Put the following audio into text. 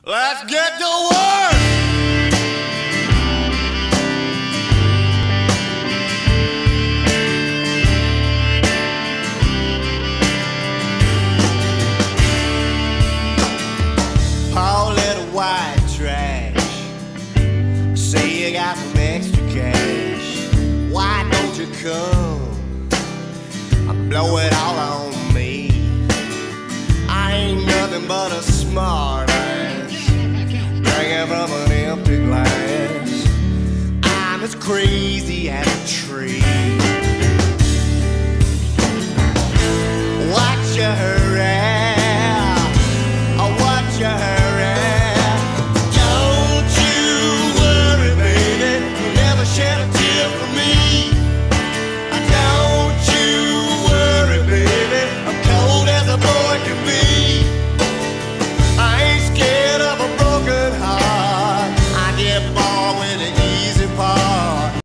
Let's get to work! Poor little white trash, say you got some extra cash. Why don't you come? I blow it all on me. I ain't nothing but a smart ass, drinking from an empty glass. I'm as crazy as a tree.